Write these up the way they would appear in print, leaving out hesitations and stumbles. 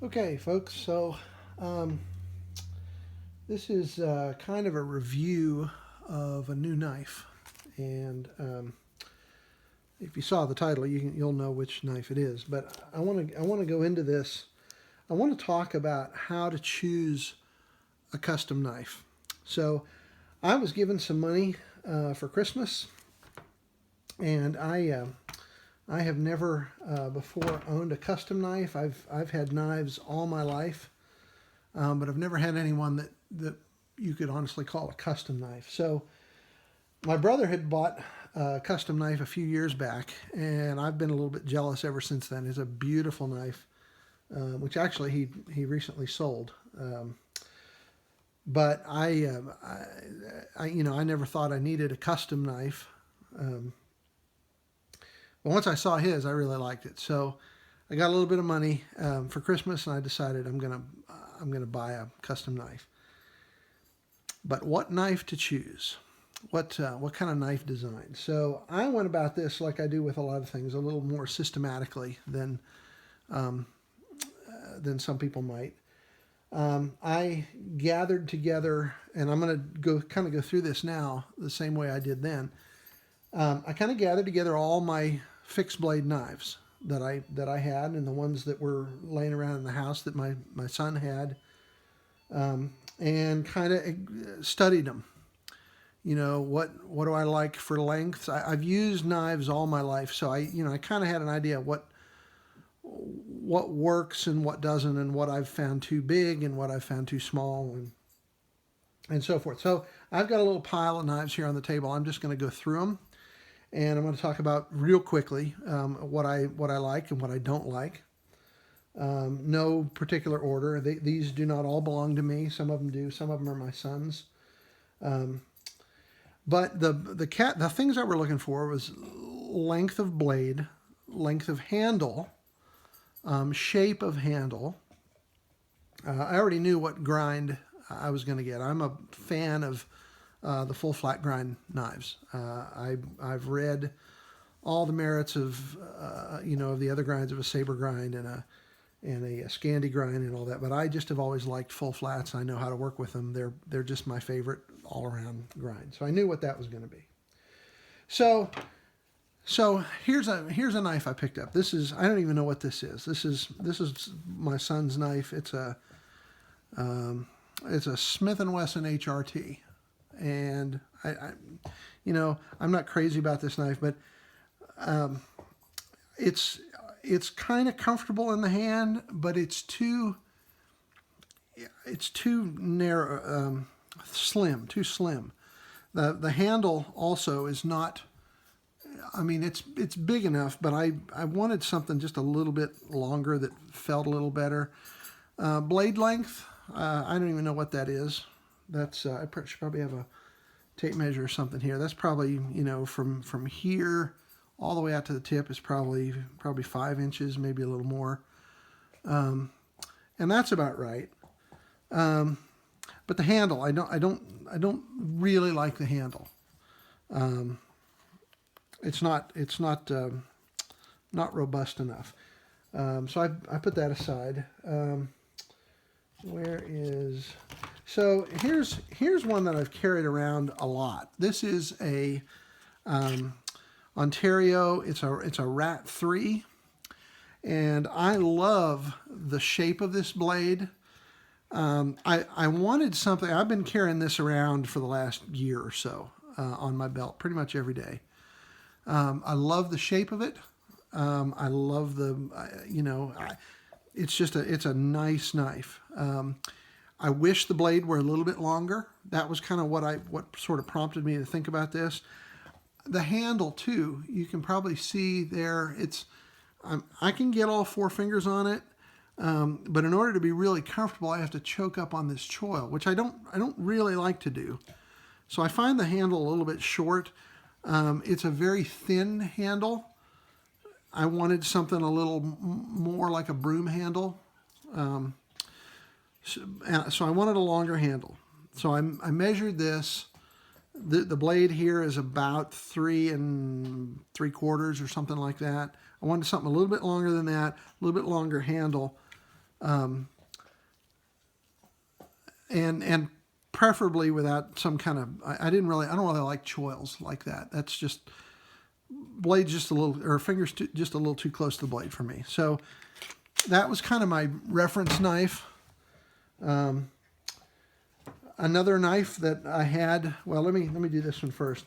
Okay, folks, so um, this is kind of a review of a new knife. And if you saw the title, you'll know which knife it is. But I want to go into this. I want to talk about how to choose a custom knife. So I was given some money for Christmas, and I have never before owned a custom knife. I've had knives all my life, but I've never had anyone that you could honestly call a custom knife. So my brother had bought a custom knife a few years back, and I've been a little bit jealous ever since then. It's a beautiful knife, which actually he recently sold. But I never thought I needed a custom knife. Um, but once I saw his, I really liked it. So I got a little bit of money for Christmas, and I decided I'm gonna buy a custom knife. But what knife to choose? What kind of knife design? So I went about this like I do with a lot of things, a little more systematically um, than some people might. I gathered together, and I'm going to go through this now the same way I did then. I kind of gathered together all my fixed blade knives that I had, and the ones that were laying around in the house that my son had, and kind of studied them. What do I like for lengths? I've used knives all my life, so I kind of had an idea what works and what doesn't, and what I've found too big and what I've found too small, and so forth. So I've got a little pile of knives here on the table. I'm just going to go through them, and I'm going to talk about real quickly what I like and what I don't like. No particular order. These do not all belong to me. Some of them do. Some of them are my son's. Um, But the things I were looking for was length of blade, length of handle, shape of handle. I already knew what grind I was going to get. I'm a fan of the full flat grind knives. I've read all the merits of the other grinds of a saber grind and a Scandi grind and all that. But I just have always liked full flats. I know how to work with them. They're just my favorite all around grind. So I knew what that was going to be. So here's a knife I picked up. I don't even know what this is. This is my son's knife. It's a Smith and Wesson HRT, and I'm not crazy about this knife, but um, it's kind of comfortable in the hand, but it's too narrow, too slim. The handle also is not. I mean, it's big enough, but I wanted something just a little bit longer that felt a little better. Blade length, I don't even know what that is. I should probably have a tape measure or something here. That's probably from here all the way out to the tip is probably 5 inches, maybe a little more, and that's about right. Um, but the handle, I don't really like the handle. Um, it's not robust enough. So I put that aside. Where is so here's one that I've carried around a lot. This is a um, Ontario. It's a Rat 3, and I love the shape of this blade. I wanted something. I've been carrying this around for the last year or so on my belt, pretty much every day. I love the shape of it. I love it's a nice knife. I wish the blade were a little bit longer. That was kind of what sort of prompted me to think about this. The handle too, you can probably see there. I can get all four fingers on it, but in order to be really comfortable, I have to choke up on this choil, which I don't really like to do. So I find the handle a little bit short. It's a very thin handle. I wanted something a little more like a broom handle. So I wanted a longer handle. So I measured this. The blade here is about 3 3/4 or something like that. I wanted something a little bit longer than that, a little bit longer handle. and preferably without some kind of, I don't really like choils like that. That's just, blade's just a little, or fingers just a little too close to the blade for me. So that was kind of my reference knife. Another knife that I had, well, let me do this one first.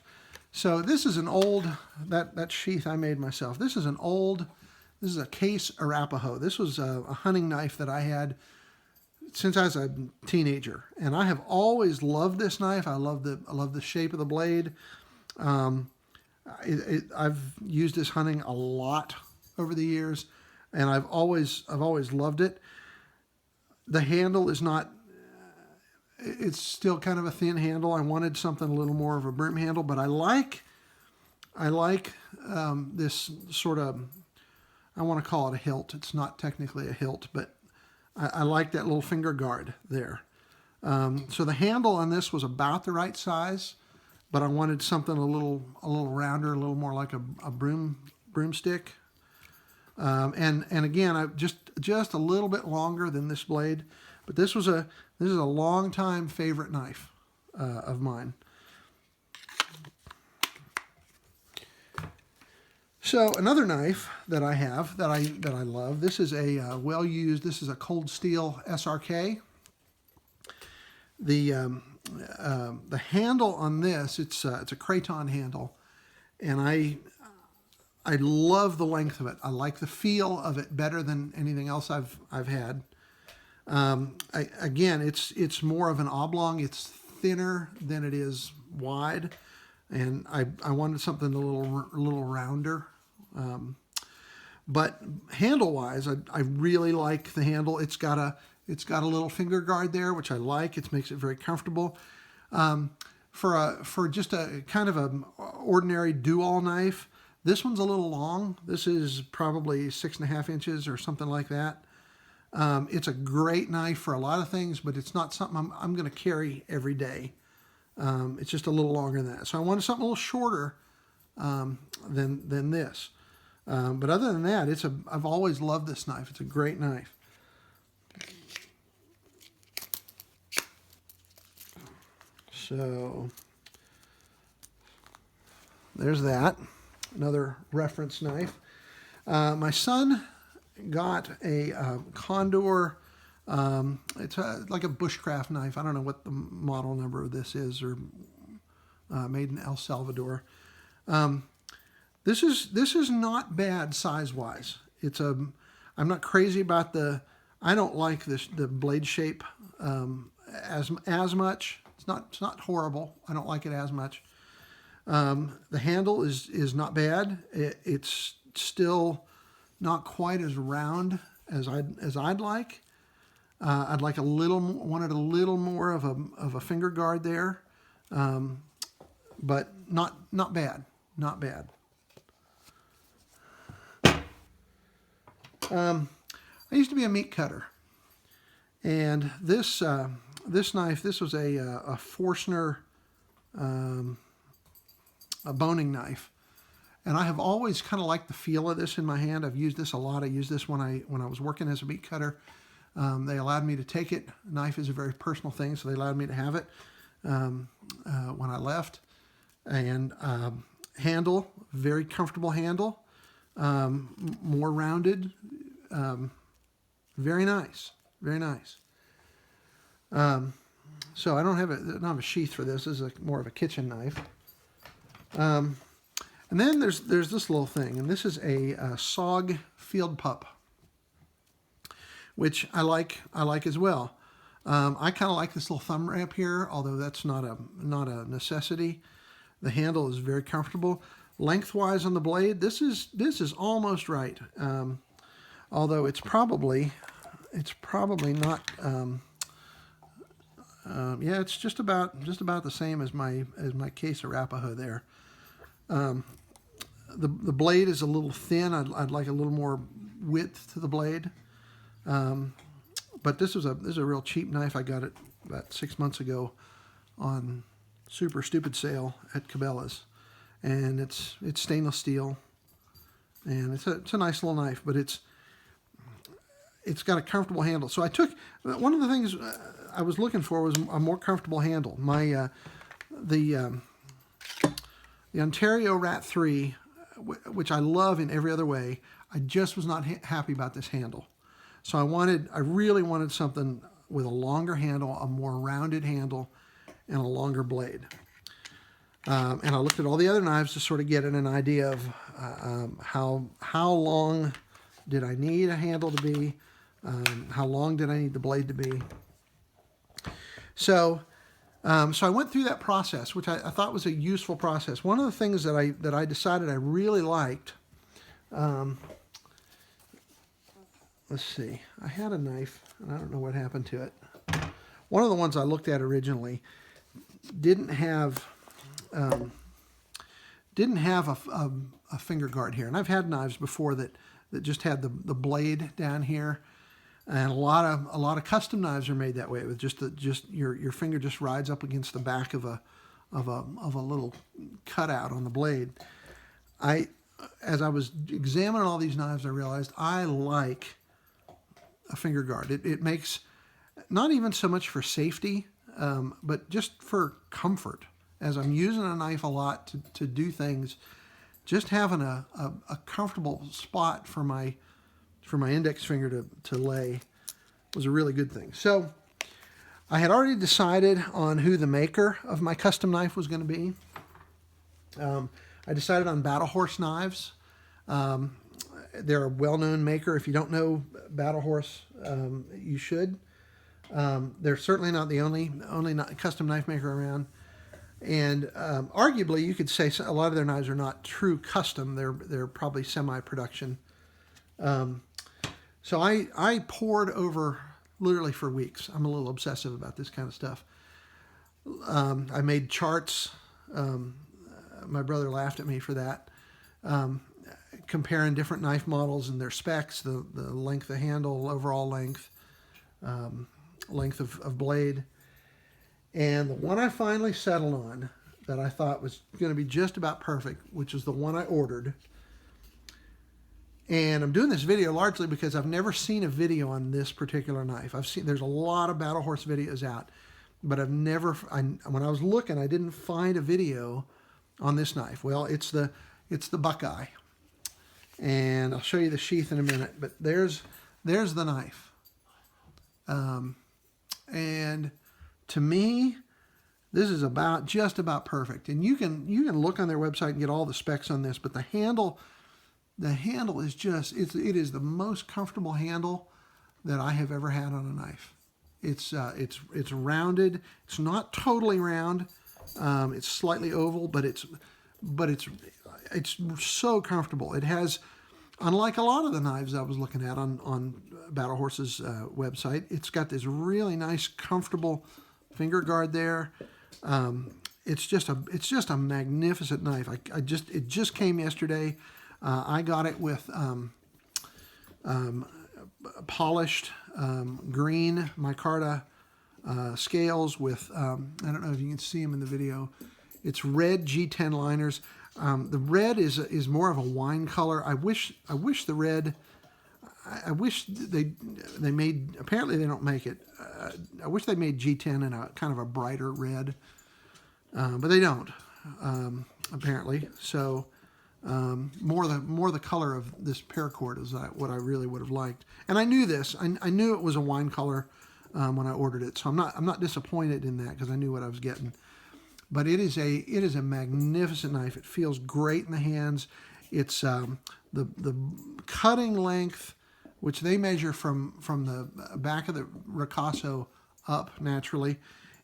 So this is an old, that sheath I made myself. This is a Case Arapaho. This was a hunting knife that I had since I was a teenager, and I have always loved this knife. I love the shape of the blade. I've used this hunting a lot over the years, and I've always loved it. The handle is not, it's still kind of a thin handle. I wanted something a little more of a broom handle, but I like this sort of, I want to call it a hilt. It's not technically a hilt, but I like that little finger guard there. So the handle on this was about the right size, but I wanted something a little rounder, a little more like a broomstick. And again, I just a little bit longer than this blade, but this is a long time favorite knife of mine. So another knife that I have that I love. This is a well used. This is a Cold Steel SRK. The handle on this, it's a craton handle, and I love the length of it. I like the feel of it better than anything else I've had. Again, it's more of an oblong. It's thinner than it is wide, and I wanted something a little rounder. But handle-wise, I really like the handle. It's got a little finger guard there, which I like. It makes it very comfortable. For just a kind of an ordinary do-all knife, this one's a little long. This is probably 6.5 inches or something like that. It's a great knife for a lot of things, but it's not something I'm going to carry every day. It's just a little longer than that. So I wanted something a little shorter than this. But other than that, I've always loved this knife. It's a great knife. So there's that. Another reference knife. My son got a Condor. It's like a bushcraft knife. I don't know what the model number of this is, or made in El Salvador. This is not bad size-wise. I'm not crazy about I don't like the blade shape as much. It's not horrible. I don't like it as much. The handle is not bad. It's still not quite as round as I'd like. I'd like wanted a little more of a finger guard there, but not bad. Not bad. I used to be a meat cutter, and this knife, this was a Forstner a boning knife, and I have always kind of liked the feel of this in my hand. I've used this a lot. I used this when I was working as a meat cutter. They allowed me to take it. A knife is a very personal thing, so they allowed me to have it when I left. And handle, very comfortable handle, more rounded, very nice, very nice. So I don't have a sheath for this. This is more of a kitchen knife. And then there's this little thing, and this is a SOG Field Pup, which I like as well. I kind of like this little thumb ramp here, although that's not a necessity. The handle is very comfortable. Lengthwise on the blade, this is almost right. Although it's probably not. Yeah, it's just about the same as my Case Arapaho there. The blade is a little thin. I'd like a little more width to the blade. But this is a real cheap knife. I got it about 6 months ago on super stupid sale at Cabela's, and it's stainless steel, and it's a nice little knife. But it's got a comfortable handle. So I took, one of the things I was looking for was a more comfortable handle. My the Ontario Rat 3, which I love in every other way, I just was not happy about this handle. So I really wanted something with a longer handle, a more rounded handle, and a longer blade. And I looked at all the other knives to sort of get an idea of how long did I need a handle to be, how long did I need the blade to be. So I went through that process, which I thought was a useful process. One of the things that I decided I really liked, let's see, I had a knife, and I don't know what happened to it. One of the ones I looked at originally didn't have a finger guard here, and I've had knives before that just had the blade down here, and a lot of custom knives are made that way, with just your finger just rides up against the back of a little cutout on the blade. As I was examining all these knives, I realized I like a finger guard. It makes, not even so much for safety, but just for comfort. As I'm using a knife a lot to do things, just having a comfortable spot for my index finger to lay was a really good thing. So I had already decided on who the maker of my custom knife was going to be. I decided on Battle Horse Knives. They're a well-known maker. If you don't know Battle Horse, you should. They're certainly not the only custom knife maker around. And arguably, you could say a lot of their knives are not true custom. They're probably semi-production. So I pored over literally for weeks. I'm a little obsessive about this kind of stuff. I made charts. My brother laughed at me for that. Comparing different knife models and their specs, the length of handle, overall length, length of blade. And the one I finally settled on that I thought was going to be just about perfect, which is the one I ordered. And I'm doing this video largely because I've never seen a video on this particular knife. There's a lot of Battle Horse videos out, but when I was looking, I didn't find a video on this knife. Well, it's the Buckeye. And I'll show you the sheath in a minute, but there's the knife. And to me, this is just about perfect. And you can look on their website and get all the specs on this, but the handle is just, it is the most comfortable handle that I have ever had on a knife. It's rounded. It's not totally round. It's slightly oval, but it's so comfortable. It has, unlike a lot of the knives I was looking at on Battle Horse's website, it's got this really nice, comfortable finger guard there. It's just a magnificent knife. It just came yesterday. I got it with polished green micarta scales with, I don't know if you can see them in the video. It's red G10 liners. The red is more of a wine color. I wish the red, I wish they made, apparently they don't make it. I wish they made G10 in a kind of a brighter red, but they don't, apparently. So more the color of this paracord is what I really would have liked. And I knew this. I knew it was a wine color when I ordered it. So I'm not disappointed in that because I knew what I was getting. But it is a magnificent knife. It feels great in the hands. It's the cutting length, which they measure from the back of the ricasso up naturally,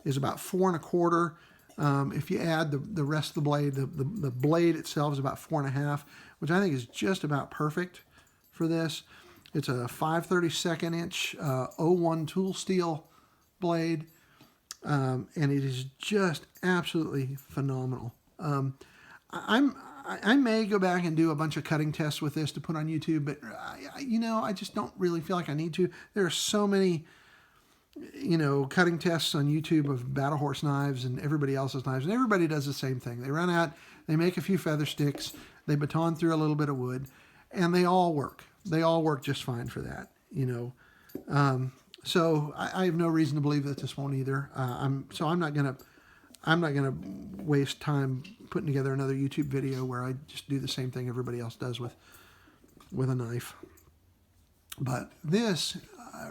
is about 4 1/4. If you add the rest of the blade, the blade itself is about 4 1/2, which I think is just about perfect for this. It's a 5/32 inch 01 tool steel blade. And it is just absolutely phenomenal. I may go back and do a bunch of cutting tests with this to put on YouTube, but I just don't really feel like I need to. There are so many, cutting tests on YouTube of Battle Horse knives and everybody else's knives, and everybody does the same thing. They run out, they make a few feather sticks, they baton through a little bit of wood, and they all work. They all work just fine for that. So I have no reason to believe that this won't either. I'm not gonna waste time putting together another YouTube video where I just do the same thing everybody else does with a knife. But this,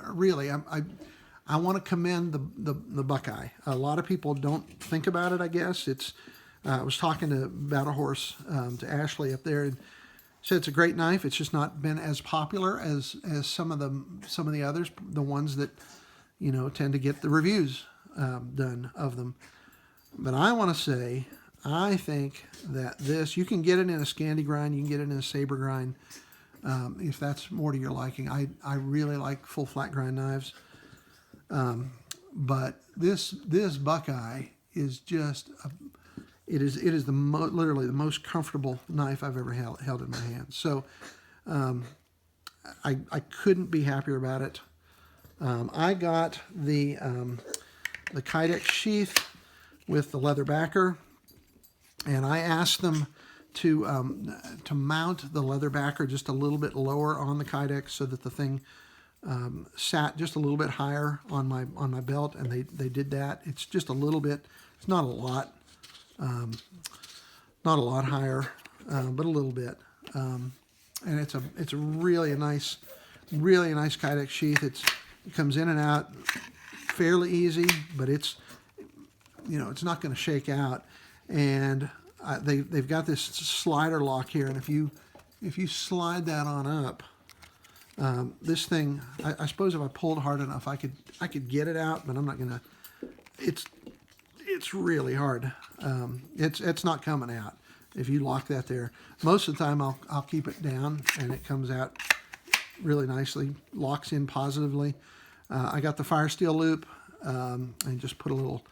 really, I want to commend the Buckeye. A lot of people don't think about it, I guess. I was talking to Battle Horse, to Ashley up there, and said it's a great knife. It's just not been as popular as some of the others, the ones that, you know, tend to get the reviews done of them. But I want to say, I think that this, you can get it in a Scandi grind, you can get it in a saber grind, if that's more to your liking. I really like full flat grind knives. But this Buckeye is just it is literally the most comfortable knife I've ever held in my hand. So I couldn't be happier about it. I got the Kydex sheath with the leather backer, and I asked them to mount the leather backer just a little bit lower on the Kydex so that the thing sat just a little bit higher on my belt, and they did that. It's just a little bit. It's not a lot. Not a lot higher, but a little bit. And it's a really nice Kydex sheath. It comes in and out fairly easy, but it's not going to shake out. And they've got this slider lock here, and if you slide that on up, this thing, I suppose if I pulled hard enough, I could get it out, but I'm not gonna. It's really hard. It's not coming out if you lock that there. Most of the time, I'll keep it down, and it comes out really nicely, locks in positively. I got the fire steel loop, and just put a little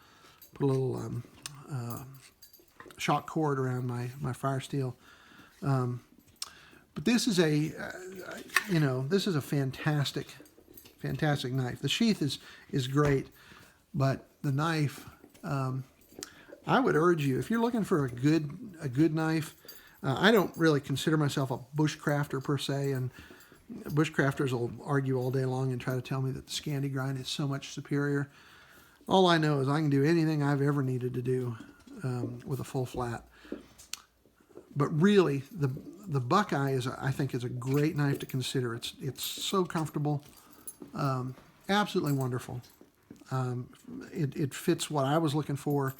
shock cord around my fire steel. But this is a fantastic knife. The sheath is great, but the knife, I would urge you, if you're looking for a good knife. I don't really consider myself a bushcrafter per se, and bushcrafters will argue all day long and try to tell me that the Scandi grind is so much superior. All I know is I can do anything I've ever needed to do with a full flat. But really, the Buckeye I think is a great knife to consider. It's so comfortable, absolutely wonderful. It fits what I was looking for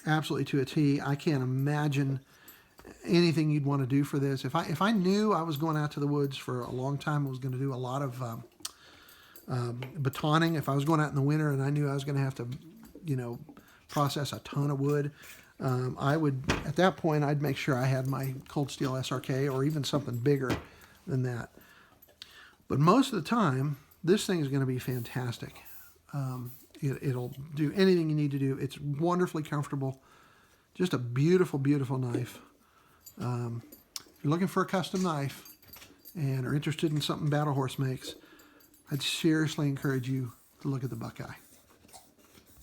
absolutely to a T. I can't imagine anything you'd want to do for this. If I knew I was going out to the woods for a long time, I was going to do a lot of batoning. If I was going out in the winter and I knew I was going to have to, process a ton of wood, I would, at that point, I'd make sure I had my cold steel SRK or even something bigger than that. But most of the time, this thing is going to be fantastic. It'll do anything you need to do. It's wonderfully comfortable. Just a beautiful, beautiful knife. If you're looking for a custom knife and are interested in something Battle Horse makes, I'd seriously encourage you to look at the Buckeye.